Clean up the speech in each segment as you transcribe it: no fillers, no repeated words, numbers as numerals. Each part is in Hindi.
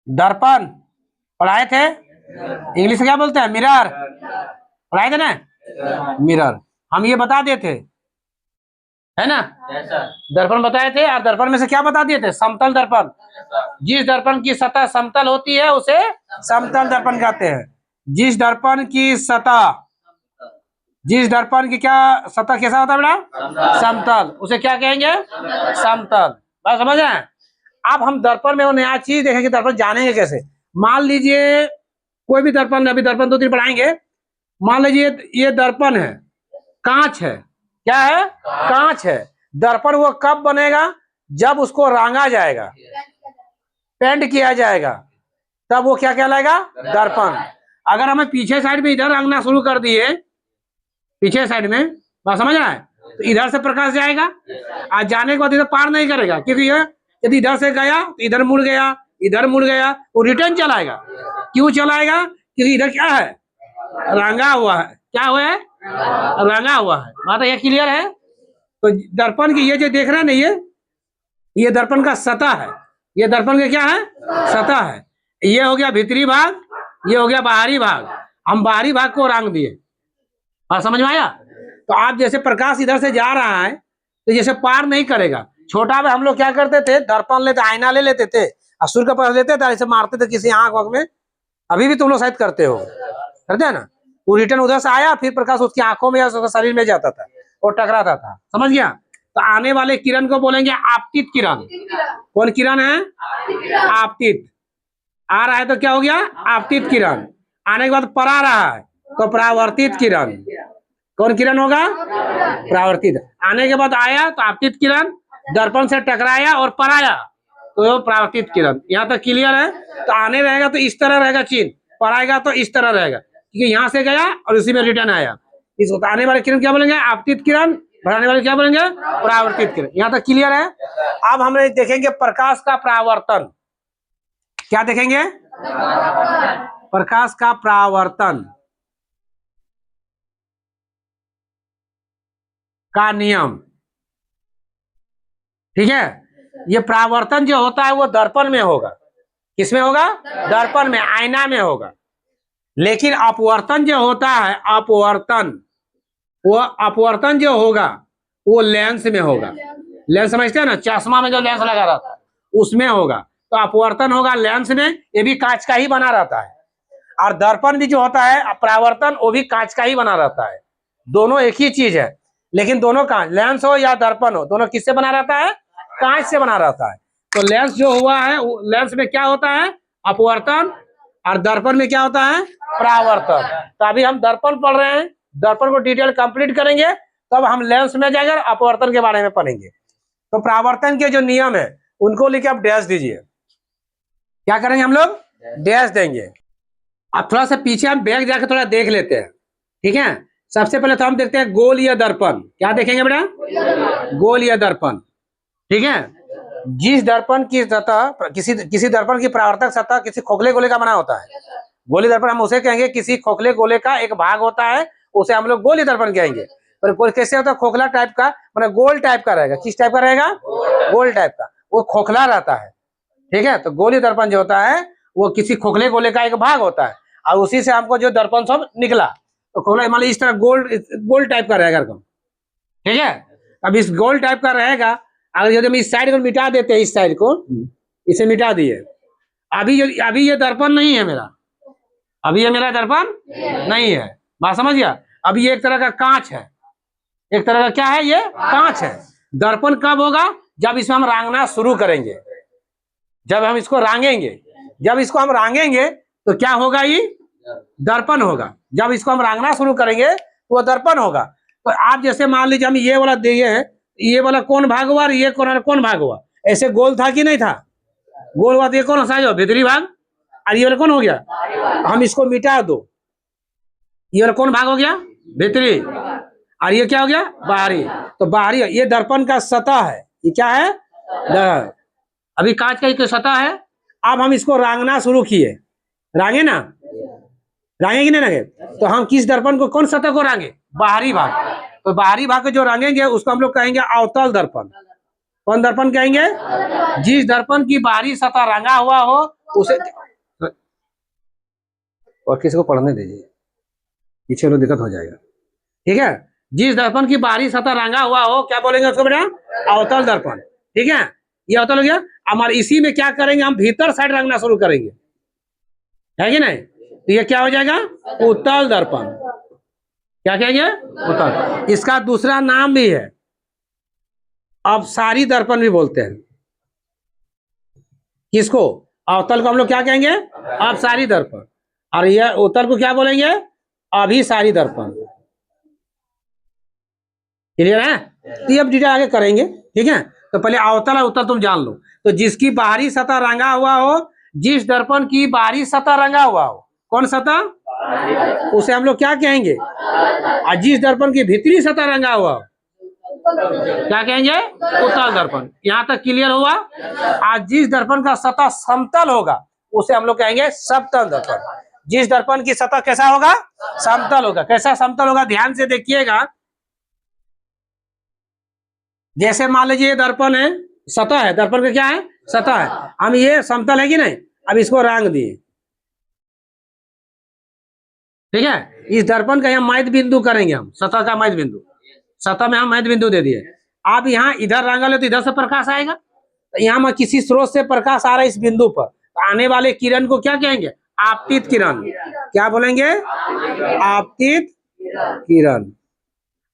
दर्पण पढ़ाए थे, इंग्लिश में क्या बोलते हैं, मिरर पढ़ाए थे ना, मिरर हम ये बता दिए थे, है ना, दर्पण बताए थे। और दर्पण में से क्या बता दिए थे, समतल दर्पण। जिस दर्पण की सतह समतल होती है उसे समतल दर्पण कहते हैं। जिस दर्पण की सतह, जिस दर्पण की क्या सतह कैसा होता है बेटा, समतल, उसे क्या कहेंगे, समतल। बात समझ रहे हैं। अब हम दर्पण में वो नया चीज देखेंगे, दर्पण जानेंगे कैसे। मान लीजिए कोई भी दर्पण, अभी दर्पण 2-3 पढ़ाएंगे। मान लीजिए ये दर्पण है, कांच है, क्या है, कांच है। दर्पण वो कब बनेगा, जब उसको रांगा जाएगा, पेंट किया जाएगा, तब वो क्या कहलाएगा, दर्पण। अगर हमें पीछे साइड में इधर रंगना शुरू कर दिए, पीछे साइड में, बात समझ रहा है, तो इधर से प्रकाश जाएगा और जाने के बाद इधर पार नहीं करेगा, क्योंकि यदि इधर से गया तो इधर मुड़ गया, इधर मुड़ गया, वो रिटर्न चलाएगा। क्यों चलाएगा, क्योंकि इधर क्या है, रंगा हुआ है, क्या हुआ है, रंगा हुआ है। बात ये क्लियर है। तो दर्पण की ये जो देख रहे हैं ना, ये दर्पण का सतह है, ये दर्पण का क्या है, सतह है। ये हो गया भीतरी भाग, ये हो गया बाहरी भाग। हम बाहरी भाग को रंग दिए, और समझ में आया। तो आप जैसे प्रकाश इधर से जा रहा है तो जैसे पार नहीं करेगा। छोटा में हम लोग क्या करते थे, दर्पण लेते, आईना ले लेते थे और सूर्य का प्रकाश लेते थे, ऐसे मारते थे किसी आंख वाँख में। अभी भी तुम लोग शायद करते हो, करते हैं ना। वो रिटर्न उधर से आया, फिर प्रकाश उसकी आंखों में या उसके शरीर में जाता था और टकराता था, समझ गया। तो आने वाले किरण को बोलेंगे आपतित किरण। कौन किरण है, आपतित। आ रहा है तो क्या हो गया, आपतित किरण। आने के बाद परा रहा है तो परावर्तित किरण। कौन किरण होगा, परावर्तित। आने के बाद आया तो आपतित किरण, दर्पण से टकराया और पराया तो परावर्तित किरण। यहाँ तक क्लियर है। तो आने रहेगा तो इस तरह रहेगा चिन्ह, पराएगा तो इस तरह रहेगा, क्योंकि यहाँ से गया और उसी में रिटर्न आया। इसको आने वाले किरण क्या बोलेंगे, आपतित किरण। बढ़ाने वाले क्या बोलेंगे, परावर्तित किरण। यहाँ तक क्लियर है। अब हम देखेंगे प्रकाश का परावर्तन। क्या देखेंगे, प्रकाश का परावर्तन का नियम। ठीक है। ये परावर्तन जो होता है वो दर्पण में होगा। किसमें होगा, दर्पण में, आईना में होगा। लेकिन अपवर्तन जो होता है, अपवर्तन, वो अपवर्तन जो होगा वो लेंस में होगा। लेंस समझते हैं ना, चश्मा में जो लेंस लगा रहता है उसमें होगा। तो अपवर्तन होगा लेंस में, ये भी कांच का ही बना रहता है। और दर्पण भी जो होता है परावर्तन, वो भी कांच का ही बना रहता है। दोनों एक ही चीज है, लेकिन दोनों का, लेंस हो या दर्पण हो, दोनों किससे बना रहता है, कांच से बना रहता है। तो लेंस जो हुआ है, लेंस में क्या होता है, अपवर्तन, और दर्पण में क्या होता है, परावर्तन। तो अभी हम दर्पण पढ़ रहे हैं, दर्पण को डिटेल कंप्लीट करेंगे, तब हम लेंस में जाएंगे और अपवर्तन के बारे में पढ़ेंगे। तो परावर्तन के जो नियम है उनको लेके आप डैश दीजिए। क्या करेंगे हम लोग, डैश देंगे। अब थोड़ा सा पीछे हम बैक जाकर थोड़ा देख लेते हैं, ठीक है। सबसे पहले तो हम देखते हैं गोलीय दर्पण। क्या देखेंगे बेटा, गोलीय दर्पण, ठीक है। जिस दर्पण की सतह, किसी दर्पण की परावर्तक सतह किसी खोखले गोले का बना होता है, गोली दर्पण हम उसे कहेंगे, किसी खोखले गोले का एक भाग होता है, उसे हम लोग गोली दर्पण कहेंगे। पर कैसे होता है, खोखला टाइप का, मतलब गोल टाइप का रहेगा। किस टाइप का रहेगा, गोल टाइप का, वो खोखला रहता है, ठीक है। तो गोली दर्पण जो होता है वो किसी खोखले गोले का एक भाग होता है, और उसी से हमको जो दर्पण सब निकला, तो खोखला मान लीजिए इस तरह गोल टाइप का रहेगा, ठीक है। अब इस गोल टाइप का रहेगा, अगर यदि हम इस साइड को मिटा देते हैं, इस साइड को इसे मिटा दिए, अभी ये दर्पण नहीं है मेरा, अभी ये मेरा दर्पण नहीं है। बात समझ गया। अभी ये एक तरह का कांच है, एक तरह का क्या है, ये कांच है। दर्पण कब होगा, जब इसमें हम रांगना शुरू करेंगे, जब हम इसको रांगेंगे, जब इसको हम रांगेंगे तो क्या होगा, ये दर्पण होगा। जब इसको हम रांगना शुरू करेंगे तो वो दर्पण होगा। तो आप जैसे मान लीजिए हम ये वाला दिए हैं, ये वाला कौन भाग हुआ और ये कौन भाग हुआ, ऐसे गोल था कि नहीं था, गोल हुआ। तो ये कौन सा, भीतरी भाग, और ये वाला कौन हो गया, हम इसको मिटा दो, ये वाला कौन भाग हो गया, भीतरी, और ये क्या हो गया, बाहरी। तो बाहरी, ये दर्पण का सतह है, ये क्या है, अभी कांच का ही सतह है। अब हम इसको रांगना शुरू किए, रांगे ना, रांगे कि नहीं रांगे। तो हम किस दर्पण को, कौन सतह को रांगे, बाहरी भाग। तो बाहरी भाग को जो रांगेंगे उसको हम लोग कहेंगे अवतल दर्पण। कौन दर्पण कहेंगे, जिस दर्पण की बाहरी सतह रंगा हुआ हो उसे और किसी को पढ़ने दीजिए, पीछे लो दिक्कत हो जाएगा। ठीक है, जिस दर्पण की बाहरी सतह रंगा हुआ हो क्या बोलेंगे उसको बेटा? अवतल दर्पण। ठीक है, ये अवतल हो गया। हमारे इसी में क्या करेंगे, हम भीतर साइड रंगना शुरू करेंगे, है कि नहीं? तो ये क्या हो जाएगा? उत्तल दर्पण। क्या कहेंगे? उत्तल। इसका दूसरा नाम भी है, अपसारी दर्पण भी बोलते हैं। किसको? अवतल को हम लोग क्या कहेंगे? अपसारी दर्पण। और यह उत्तल को क्या बोलेंगे? अभिसारी दर्पण। क्लियर है? तो ये अब डिटेल आगे करेंगे। ठीक है, तो पहले अवतल और उत्तल तुम जान लो। तो जिसकी बाहरी सतह रंगा हुआ हो, जिस दर्पण की बाहरी सतह रंगा हुआ हो, कौन सतह? उसे हम लोग क्या कहेंगे? और जिस दर्पण की भीतरी सतह रंगा हुआ हो क्या कहेंगे? उत्तल दर्पण। यहां तक क्लियर हुआ? आज जिस दर्पण का सतह समतल होगा उसे हम लोग कहेंगे समतल दर्पण। जिस दर्पण की सतह कैसा होगा? समतल होगा। कैसा समतल होगा? ध्यान से देखिएगा। जैसे मान लीजिए दर्पण है, सतह है, दर्पण का क्या है? सतह है। हम ये समतल है कि नहीं? अब इसको रंग दिए। ठीक है, इस दर्पण का यहाँ मध्य बिंदु करेंगे हम, सतह का मध्य बिंदु। सतह में हम मध्य बिंदु दे दिए। आप यहाँ इधर रंगा ले तो इधर से प्रकाश आएगा। तो यहाँ में किसी स्रोत से प्रकाश आ रहा है इस बिंदु पर, तो आने वाले किरण को क्या कहेंगे? आपतित किरण। क्या बोलेंगे? आपतित किरण।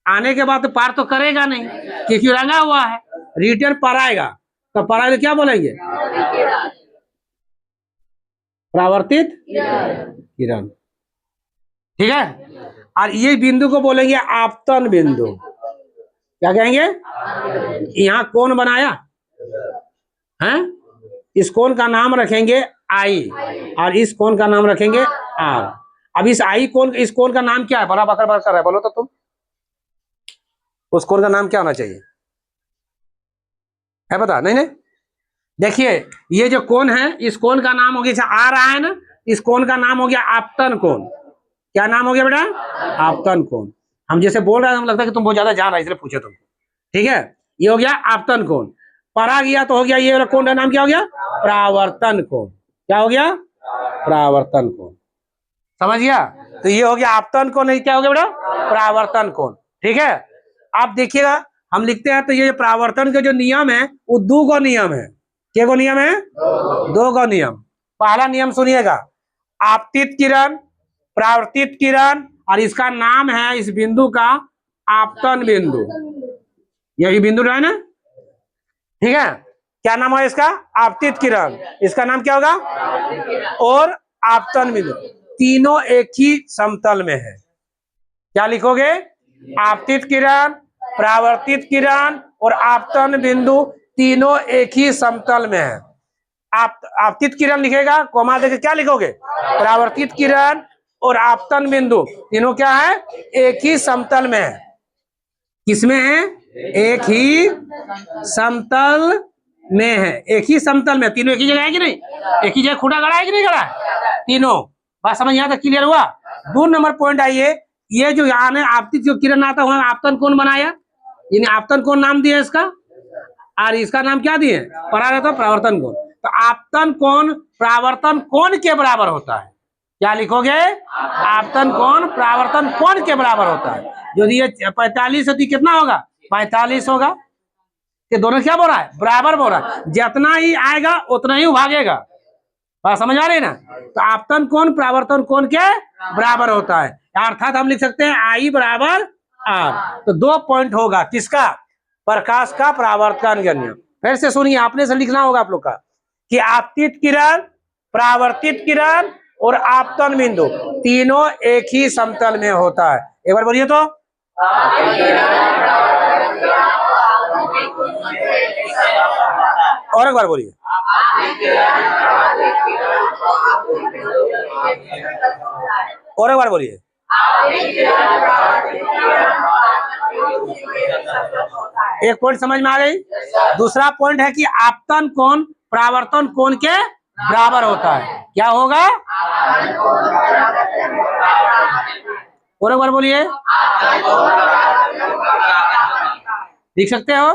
आने के बाद तो पार तो करेगा नहीं क्योंकि रंगा हुआ है, रिटर्न पर आएगा। तो पर आएगा क्या बोलेंगे? परावर्तित किरण। ठीक है, और ये बिंदु को बोलेंगे आपतन बिंदु। क्या कहेंगे? यहाँ कौन बनाया है, इस कोण का नाम रखेंगे आई, और इस कोण का नाम रखेंगे आर। अब इस आई कोण, इस कोण का नाम क्या है? बड़ा बकर बकर कर रहा है, बोलो तो तुम। उस कोण का नाम क्या होना चाहिए? है पता? नहीं नहीं, देखिए ये जो कोण है, इस कोण का नाम हो गया, आ रहा है ना, इस कोण का नाम हो गया आपतन कोण। क्या नाम हो गया बेटा? आपतन कोण। हम जैसे बोल रहे हैं, हम लगता है कि तुम बहुत ज्यादा जान रहे इसलिए पूछे तुमको। ठीक है, ये हो गया आपतन कोण। परा गया तो हो गया, ये वाला कोण का नाम क्या हो गया? परावर्तन कोण। क्या हो गया? परावर्तन कोण। समझ गया? तो ये हो गया आपतन कोण, क्या हो गया बेटा? परावर्तन कोण। ठीक है, आप देखिएगा हम लिखते हैं तो ये परावर्तन के जो नियम है वो 2 गो नियम है। क्या गो नियम है? 2 गो नियम। पहला नियम सुनिएगा, आपतित किरण, परावर्तित किरण, और इसका नाम है इस बिंदु का आपतन बिंदु। यही बिंदु है ना? ठीक है, क्या नाम है इसका? आपतित किरण। इसका नाम क्या होगा? और आपतन बिंदु, तीनों एक ही समतल में है। क्या लिखोगे? आपतित किरण, परावर्तित किरण और आपतन बिंदु तीनों एक ही समतल में है। आप आपतित किरण लिखेगा, कोमा देके क्या लिखोगे? परावर्तित किरण और आपतन बिंदु तीनों क्या है? एक ही समतल में है। किसमें है? एक ही समतल में है। एक ही समतल में, तीनों एक ही जगह है कि नहीं? एक ही जगह खुटा गड़ा है कि नहीं गड़ा? तीनों। बात समझ यहाँ तक क्लियर हुआ? 2 नंबर पॉइंट आइए, ये जो यहाँ ने आपतित जो किरण आता है आपतन कोण बनाया, यानी आपतन कोण नाम दिया इसका, और इसका नाम क्या दिए? परावर्तन कोण। तो आपतन कोण परावर्तन कोण के बराबर होता है। क्या लिखोगे? आपतन कोण परावर्तन कोण के बराबर होता है। यदि ये 45 है तो कितना होगा? 45 होगा। कि दोनों क्या बोल रहा है? बराबर बोल रहा है। जितना ही आएगा उतना ही भागेगा। बात समझ आ रही है ना? तो आपतन कोण परावर्तन कोण के बराबर होता है, अर्थात हम लिख सकते हैं आई बराबर आर। तो 2 पॉइंट होगा किसका? प्रकाश का परावर्तन का नियम। फिर से सुनिए, आपने से लिखना होगा आप लोग का कि आपतित किरण, परावर्तित किरण और आपतन बिंदु तीनों एक ही समतल में होता है। एक बार बोलिए तो। और एक बार बोलिए। और एक बार बोलिए। एक पॉइंट समझ में आ गई? दूसरा पॉइंट है कि आपतन कोण परावर्तन कोण के बराबर होता है। क्या होगा? और एक बार बोलिए। लिख सकते हो?